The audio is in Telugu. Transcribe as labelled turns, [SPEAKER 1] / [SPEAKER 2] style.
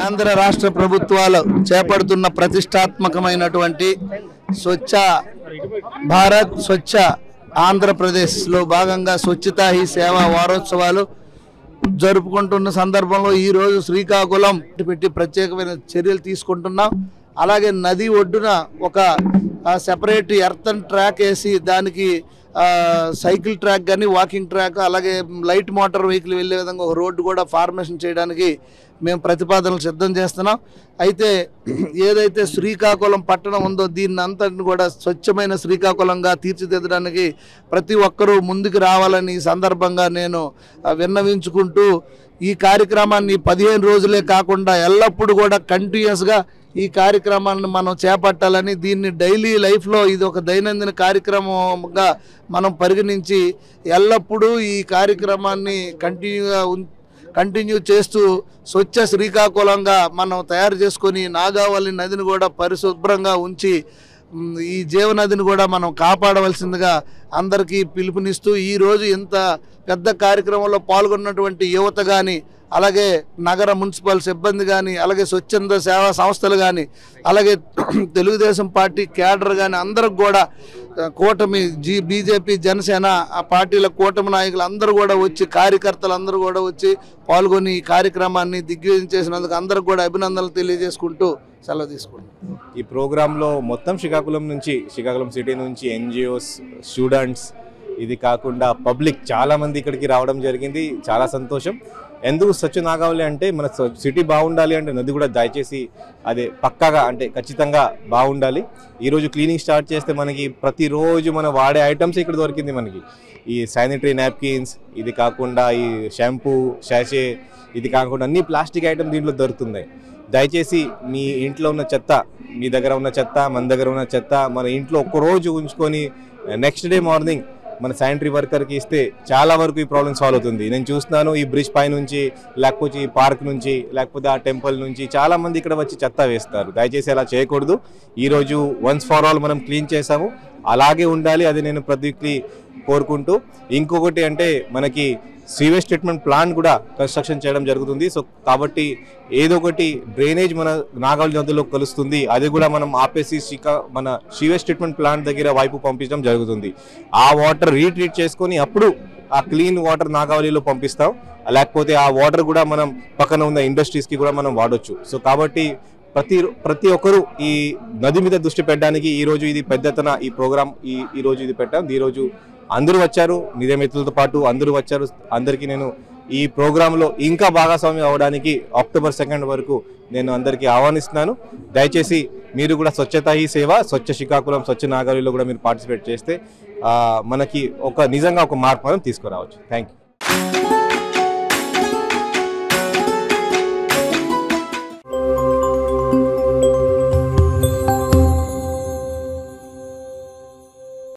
[SPEAKER 1] కేంద్ర రాష్ట్ర ప్రభుత్వాలు చేపడుతున్న ప్రతిష్టాత్మకమైనటువంటి స్వచ్ఛ భారత్ స్వచ్ఛ ఆంధ్రప్రదేశ్లో భాగంగా స్వచ్ఛతా హీ సేవా వారోత్సవాలు జరుపుకుంటున్న సందర్భంలో ఈరోజు శ్రీకాకుళం పెట్టి ప్రత్యేకమైన చర్యలు తీసుకుంటున్నాం. అలాగే నది ఒడ్డున ఒక సెపరేట్ ఎర్తన్ ట్రాక్ వేసి దానికి సైకిల్ ట్రాక్ కానీ వాకింగ్ ట్రాక్ అలాగే లైట్ మోటార్ వెహికల్ వెళ్ళే విధంగా ఒక రోడ్డు కూడా ఫార్మేషన్ చేయడానికి మేము ప్రతిపాదనలు సిద్ధం చేస్తున్నాం. అయితే ఏదైతే శ్రీకాకుళం పట్టణం ఉందో దీన్ని అంతటిని కూడా స్వచ్ఛమైన శ్రీకాకుళంగా తీర్చిదిద్దడానికి ప్రతి ఒక్కరూ ముందుకు రావాలని ఈ సందర్భంగా నేను విన్నవించుకుంటూ ఈ కార్యక్రమాన్ని 15 రోజులే కాకుండా ఎల్లప్పుడూ కూడా కంటిన్యూస్గా ఈ కార్యక్రమాన్ని మనం చేపట్టాలని, దీన్ని డైలీ లైఫ్లో ఇది ఒక దైనందిన కార్యక్రమంగా మనం పరిగణించి ఎల్లప్పుడూ ఈ కార్యక్రమాన్ని కంటిన్యూ చేస్తూ స్వచ్ఛ శ్రీకాకుళంగా మనం తయారు చేసుకొని నాగావళి నదిని కూడా పరిశుభ్రంగా ఉంచి ఈ జీవనదిని కూడా మనం కాపాడవలసిందిగా అందరికీ పిలుపునిస్తూ ఈరోజు ఇంత పెద్ద కార్యక్రమంలో పాల్గొన్నటువంటి యువత కానీ అలాగే నగర మున్సిపల్ సిబ్బంది కానీ అలాగే స్వచ్ఛంద సేవా సంస్థలు కానీ అలాగే తెలుగుదేశం పార్టీ కేడర్ కానీ అందరికి కూడా కూటమి బీజేపీ జనసేన ఆ పార్టీల కూటమి నాయకులు అందరూ కూడా వచ్చి కార్యకర్తలు అందరూ కూడా వచ్చి పాల్గొని ఈ కార్యక్రమాన్ని దిగ్విజయం చేసినందుకు అందరికి కూడా అభినందనలు తెలియజేసుకుంటూ సెలవు తీసుకుంటాం.
[SPEAKER 2] ఈ ప్రోగ్రాంలో మొత్తం శ్రీకాకుళం సిటీ నుంచి ఎన్జిఓస్, స్టూడెంట్స్, ఇది కాకుండా పబ్లిక్ చాలామంది ఇక్కడికి రావడం జరిగింది. చాలా సంతోషం. ఎందుకు స్వచ్ఛ నాగావళి అంటే మన సిటీ బాగుండాలి అంటే నది కూడా దయచేసి అదే పక్కాగా అంటే ఖచ్చితంగా బాగుండాలి. ఈరోజు క్లీనింగ్ స్టార్ట్ చేస్తే మనకి ప్రతిరోజు మనం వాడే ఐటమ్స్ ఇక్కడ దొరికింది. మనకి ఈ శానిటరీ నాప్కిన్స్, ఇది కాకుండా ఈ షాంపూ, షాషే, ఇది కాకుండా అన్ని ప్లాస్టిక్ ఐటమ్ దీంట్లో దొరుకుతున్నాయి. దయచేసి మీ ఇంట్లో ఉన్న చెత్త, మీ దగ్గర ఉన్న చెత్త, మన దగ్గర ఉన్న చెత్త మన ఇంట్లో ఒక్కరోజు ఉంచుకొని నెక్స్ట్ డే మార్నింగ్ మన శానిటరీ వర్కర్కి ఇస్తే చాలా వరకు ఈ ప్రాబ్లమ్ సాల్వ్ అవుతుంది. నేను చూస్తున్నాను ఈ బ్రిడ్జ్ పై నుంచి లేకపోతే ఈ పార్క్ నుంచి లేకపోతే ఆ టెంపుల్ నుంచి చాలామంది ఇక్కడ వచ్చి చెత్త వేస్తారు. దయచేసి అలా చేయకూడదు. ఈరోజు వన్స్ ఫర్ ఆల్ మనం క్లీన్ చేసాము, అలాగే ఉండాలి. అది నేను ప్రతి కోరుకుంటూ ఇంకొకటి అంటే మనకి సీవేజ్ ట్రీట్మెంట్ ప్లాంట్ కూడా కన్స్ట్రక్షన్ చేయడం జరుగుతుంది. సో కాబట్టి ఏదో ఒకటి డ్రైనేజ్ మన నాగావళి నదిలో కలుస్తుంది, అది కూడా మనం ఆపేసి మన సీవేజ్ ట్రీట్మెంట్ ప్లాంట్ దగ్గర వైపు పంపించడం జరుగుతుంది. ఆ వాటర్ రీట్రీట్ చేసుకొని అప్పుడు ఆ క్లీన్ వాటర్ నాగావళిలో పంపిస్తాం. లేకపోతే ఆ వాటర్ కూడా మనం పక్కన ఉన్న ఇండస్ట్రీస్కి కూడా మనం వాడొచ్చు. సో కాబట్టి ప్రతి ఒక్కరూ ఈ నది మీద దృష్టి పెట్టడానికి ఈరోజు ఇది పెద్ద ఎత్తున ఈ ప్రోగ్రామ్ ఈరోజు ఇది పెట్టాం. ఈరోజు అందరూ వచ్చారు, మీడియా మిత్రులతో పాటు అందరూ వచ్చారు. అందరికీ నేను ఈ ప్రోగ్రాంలో ఇంకా భాగస్వామ్యం అవ్వడానికి అక్టోబర్ 2 వరకు నేను అందరికీ ఆహ్వానిస్తున్నాను. దయచేసి మీరు కూడా స్వచ్ఛతా హీ సేవ, స్వచ్ఛ శ్రీకాకుళం, స్వచ్ఛ నాగావళిలో కూడా మీరు పార్టిసిపేట్ చేస్తే మనకి నిజంగా ఒక మార్పు మనం తీసుకురావచ్చు. Thank you.